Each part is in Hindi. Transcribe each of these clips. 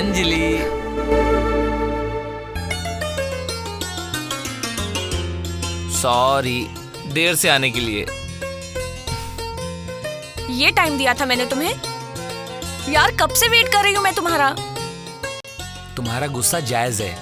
अंजलि, सॉरी देर से आने के लिए। ये टाइम दिया था मैंने तुम्हें? यार कब से वेट कर रही हूँ मैं तुम्हारा। तुम्हारा गुस्सा जायज है,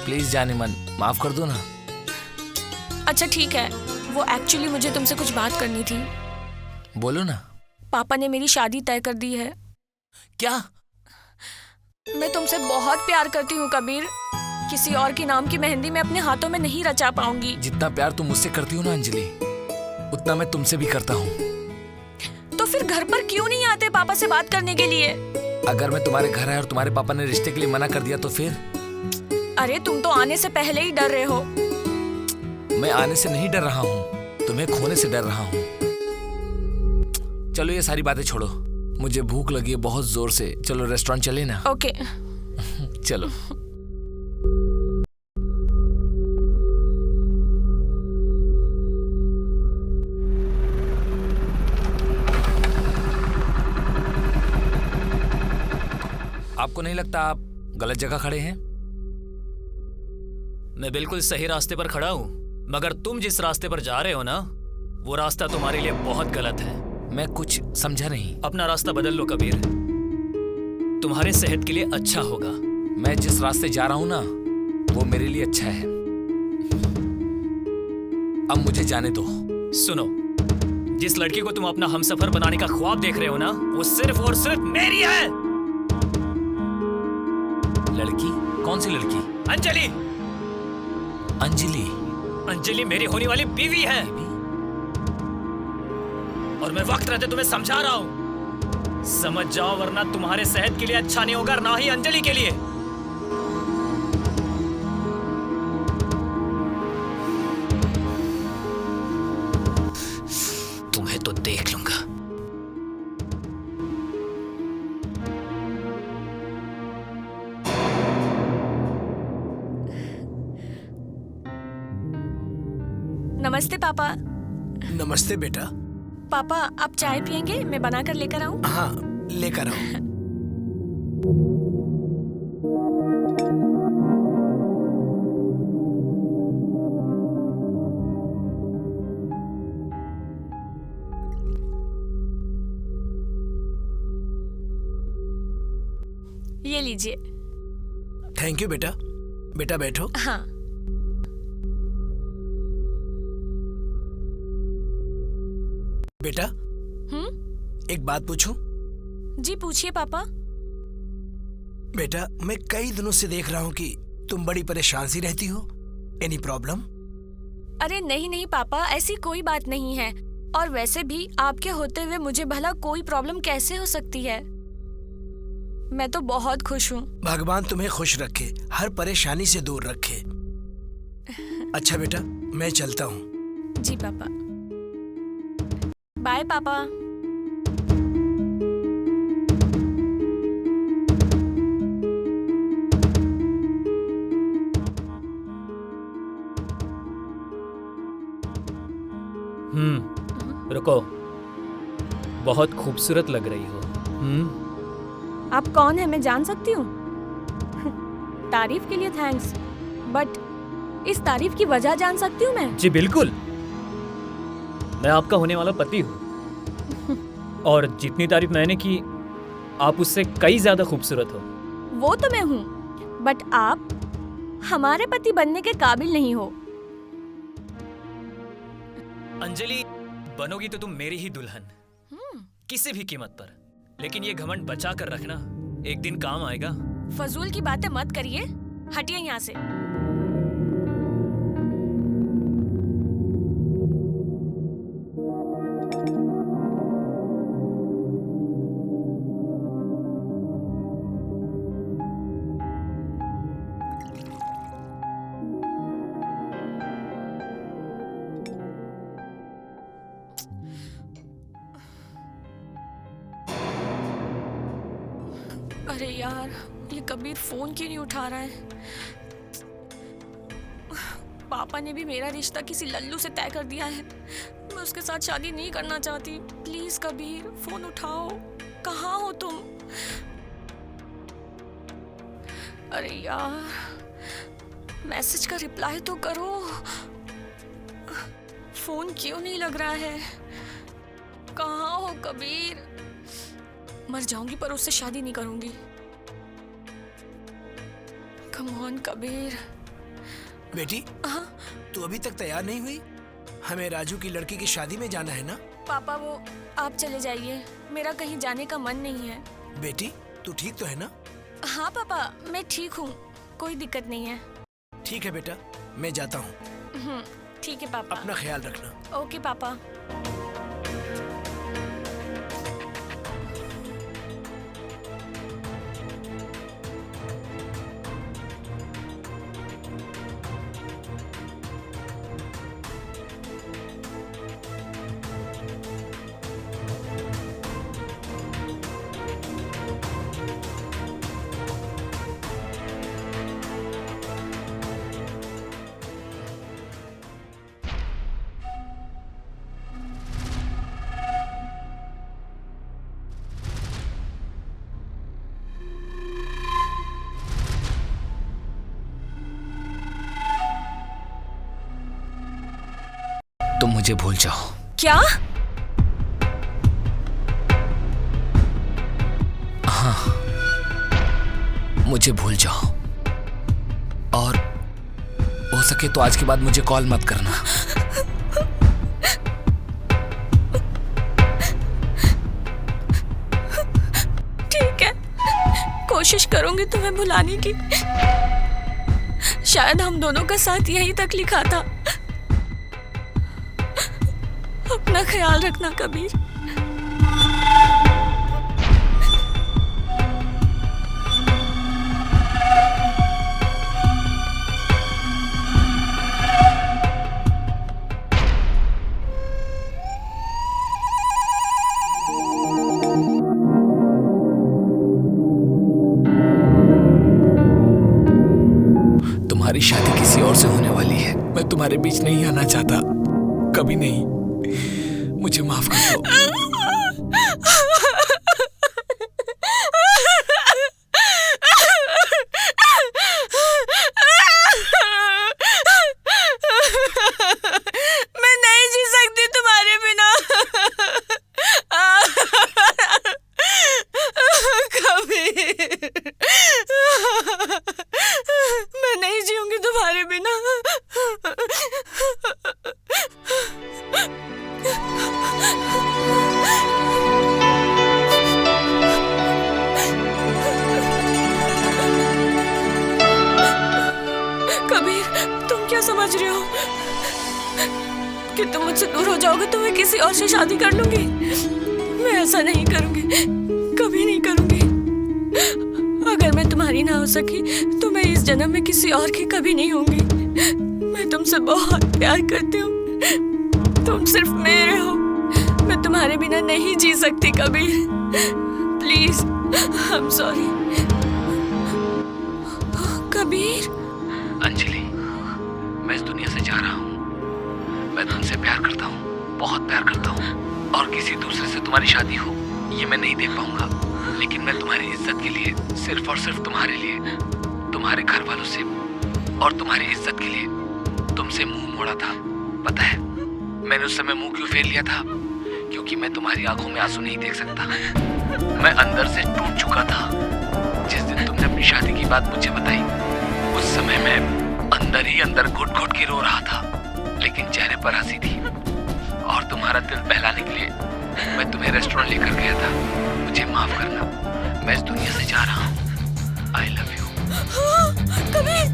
प्लीज जाने मन, माफ कर दो ना। अच्छा ठीक है, वो एक्चुअली मुझे तुमसे कुछ बात करनी थी। बोलो ना। पापा ने मेरी शादी तय कर दी है। क्या? मैं तुमसे बहुत प्यार करती हूँ कबीर। किसी और के नाम की मेहंदी मैं अपने हाथों में नहीं रचा पाऊंगी। जितना प्यार तुम मुझसे करती हो ना अंजलि, उतना मैं तुमसे भी करता हूँ। तो फिर घर पर क्यों नहीं आते पापा से बात करने के लिए? अगर मैं तुम्हारे घर आया और तुम्हारे पापा ने रिश्ते के लिए मना कर दिया तो फिर? अरे तुम तो आने से पहले ही डर रहे हो। मैं आने से नहीं डर रहा हूँ, तुम्हें खोने से डर रहा हूँ। चलो ये सारी बातें छोड़ो, मुझे भूख लगी है बहुत जोर से। चलो रेस्टोरेंट चले ना। ओके चलो। आपको नहीं लगता आप गलत जगह खड़े हैं? मैं बिल्कुल सही रास्ते पर खड़ा हूँ, मगर तुम जिस रास्ते पर जा रहे हो ना, वो रास्ता तुम्हारे लिए बहुत गलत है। मैं कुछ समझा नहीं। अपना रास्ता बदल लो कबीर, तुम्हारे सेहत के लिए अच्छा होगा। मैं जिस रास्ते जा रहा हूँ ना, वो मेरे लिए अच्छा है। अब मुझे जाने दो। सुनो, जिस लड़की को तुम अपना हमसफर बनाने का ख्वाब देख रहे हो ना, वो सिर्फ और सिर्फ मेरी है। लड़की? कौन सी लड़की? अंजलि। अंजलि? अंजलि मेरी होने वाली बीवी है, और मैं वक्त रहते तुम्हें समझा रहा हूं, समझ जाओ वरना तुम्हारे सेहत के लिए अच्छा नहीं होगा, ना ही अंजलि के लिए। तुम्हें तो देख लूंगा। नमस्ते पापा। नमस्ते बेटा। पापा आप चाय पियेंगे? मैं बना कर लेकर आऊं? हाँ लेकर आओ। ये लीजिए। थैंक यू बेटा। बेटा बैठो। हाँ। बेटा एक बात पूछूं? जी पूछिए पापा। बेटा मैं कई दिनों से देख रहा हूँ कि तुम बड़ी परेशान सी रहती हो। Any problem? अरे नहीं नहीं पापा, ऐसी कोई बात नहीं है। और वैसे भी आपके होते हुए मुझे भला कोई प्रॉब्लम कैसे हो सकती है? मैं तो बहुत खुश हूँ। भगवान तुम्हें खुश रखे, हर परेशानी से दूर रखे। अच्छा बेटा मैं चलता हूँ। जी पापा। बाय पापा। रुको, बहुत खूबसूरत लग रही हो। आप कौन है मैं जान सकती हूँ? तारीफ के लिए थैंक्स, बट इस तारीफ की वजह जान सकती हूँ मैं? जी बिल्कुल, मैं आपका होने वाला पति हूँ, और जितनी तारीफ मैंने की, आप उससे कई ज्यादा खूबसूरत हो। वो तो मैं हूँ, बट आप हमारे पति बनने के काबिल नहीं हो। अंजलि, बनोगी तो तुम मेरी ही दुल्हन, किसी भी कीमत पर। लेकिन ये घमंड बचा कर रखना, एक दिन काम आएगा। फजूल की बातें मत करिए, हटिए यहाँ से। अरे यार, ये कबीर फोन क्यों नहीं उठा रहा है? पापा ने भी मेरा रिश्ता किसी लल्लू से तय कर दिया है। मैं उसके साथ शादी नहीं करना चाहती। प्लीज कबीर फोन उठाओ, कहाँ हो तुम? अरे यार, मैसेज का रिप्लाई तो करो। फोन क्यों नहीं लग रहा है? कहाँ हो कबीर? मर जाऊंगी पर उससे शादी नहीं करूंगी। Come on Kabir. बेटी, तू अभी तक तैयार नहीं हुई? हमें राजू की लड़की की शादी में जाना है ना? पापा वो आप चले जाइए, मेरा कहीं जाने का मन नहीं है। बेटी, तू ठीक तो है ना? हाँ पापा, मैं ठीक हूँ, कोई दिक्कत नहीं है। ठीक है बेटा, मैं जाता हूँ। ठीक है पापा। अपना ख्याल रखना। ओके पापा। तुम मुझे भूल जाओ। क्या? हाँ, मुझे भूल जाओ और हो सके तो आज के बाद मुझे कॉल मत करना। ठीक है, कोशिश करूंगी तुम्हें भुलाने की। शायद हम दोनों का साथ यहीं तक लिखा था। अपना ख्याल रखना कबीर। तुम्हारी शादी किसी और से होने वाली है। मैं तुम्हारे बीच नहीं आना चाहता, कभी नहीं। मुझे माफ कर दो। मैं नहीं जी सकती तुम्हारे बिना। कबीर, मैं नहीं जीऊंगी तुम्हारे बिना। कबीर, तुम क्या समझ रहे हो कि तुम मुझसे दूर हो जाओगे तो मैं किसी और से शादी कर लूंगी? मैं ऐसा नहीं करूंगी, कभी नहीं करूंगी। अगर मैं तुम्हारी ना हो सकी तो मैं इस जन्म में किसी और की कभी नहीं होंगी। मैं तुमसे बहुत प्यार करती हूँ, तुम सिर्फ मेरे हो। मैं तुम्हारे बिना नहीं जी सकती Kabir. Please, I am sorry. Kabir. Anjali, मैं इस दुनिया से जा रहा हूँ। मैं तुमसे प्यार करता हूँ, बहुत प्यार करता हूँ, और किसी दूसरे से तुम्हारी शादी हो ये मैं नहीं देख पाऊंगा। लेकिन मैं तुम्हारी इज्जत के लिए, सिर्फ और सिर्फ तुम्हारे लिए, तुम्हारे घर वालों से और तुम्हारी इज्जत के लिए तुमसे मुंह मोड़ा था। पता है मैंने उस समय मुंह क्यों फेर लिया था? क्योंकि मैं तुम्हारी आंखों में आंसू नहीं देख सकता। मैं अंदर से टूट चुका था। जिस दिन तुमने अपनी शादी की बात मुझे बताई, उस समय मैं अंदर ही अंदर घुट घुट के रो रहा था, लेकिन चेहरे पर हंसी थी। और तुम्हारा दिल बहलाने के लिए मैं तुम्हें रेस्टोरेंट लेकर गया था। मुझे माफ करना, मैं इस दुनिया से जा रहा हूँ। I love you. Kabir,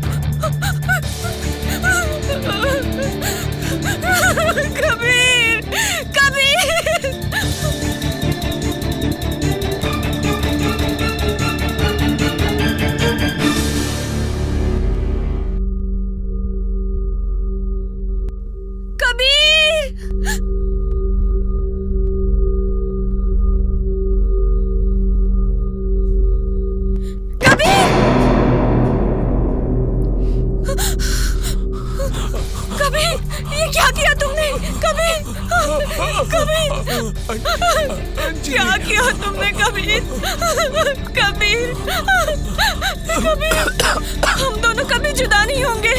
Kabir, Kabir. Kabir, क्या किया तुमने कबीर? कबीर, कबीर, हम दोनों कभी जुदा नहीं होंगे।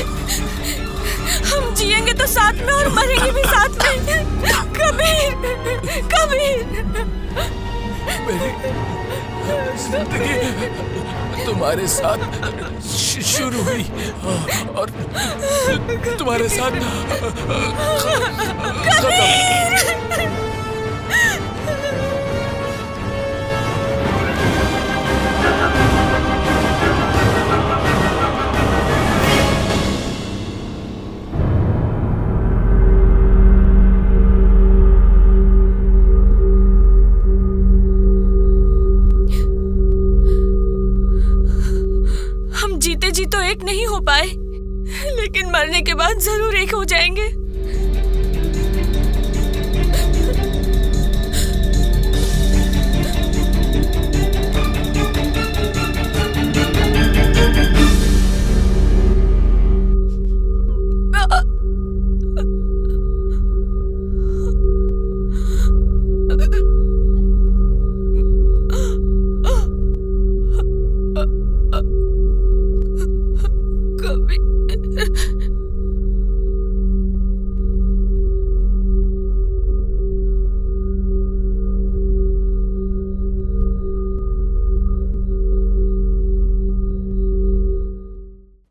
हम जिएंगे तो साथ में और मरेंगे भी साथ में। कबीर, कबीर, मेरी जिंदगी तुम्हारे साथ शुरू हुई और तुम्हारे साथ हम जीते जी तो एक नहीं हो पाए, लेकिन मरने के बाद जरूर एक हो जाएंगे।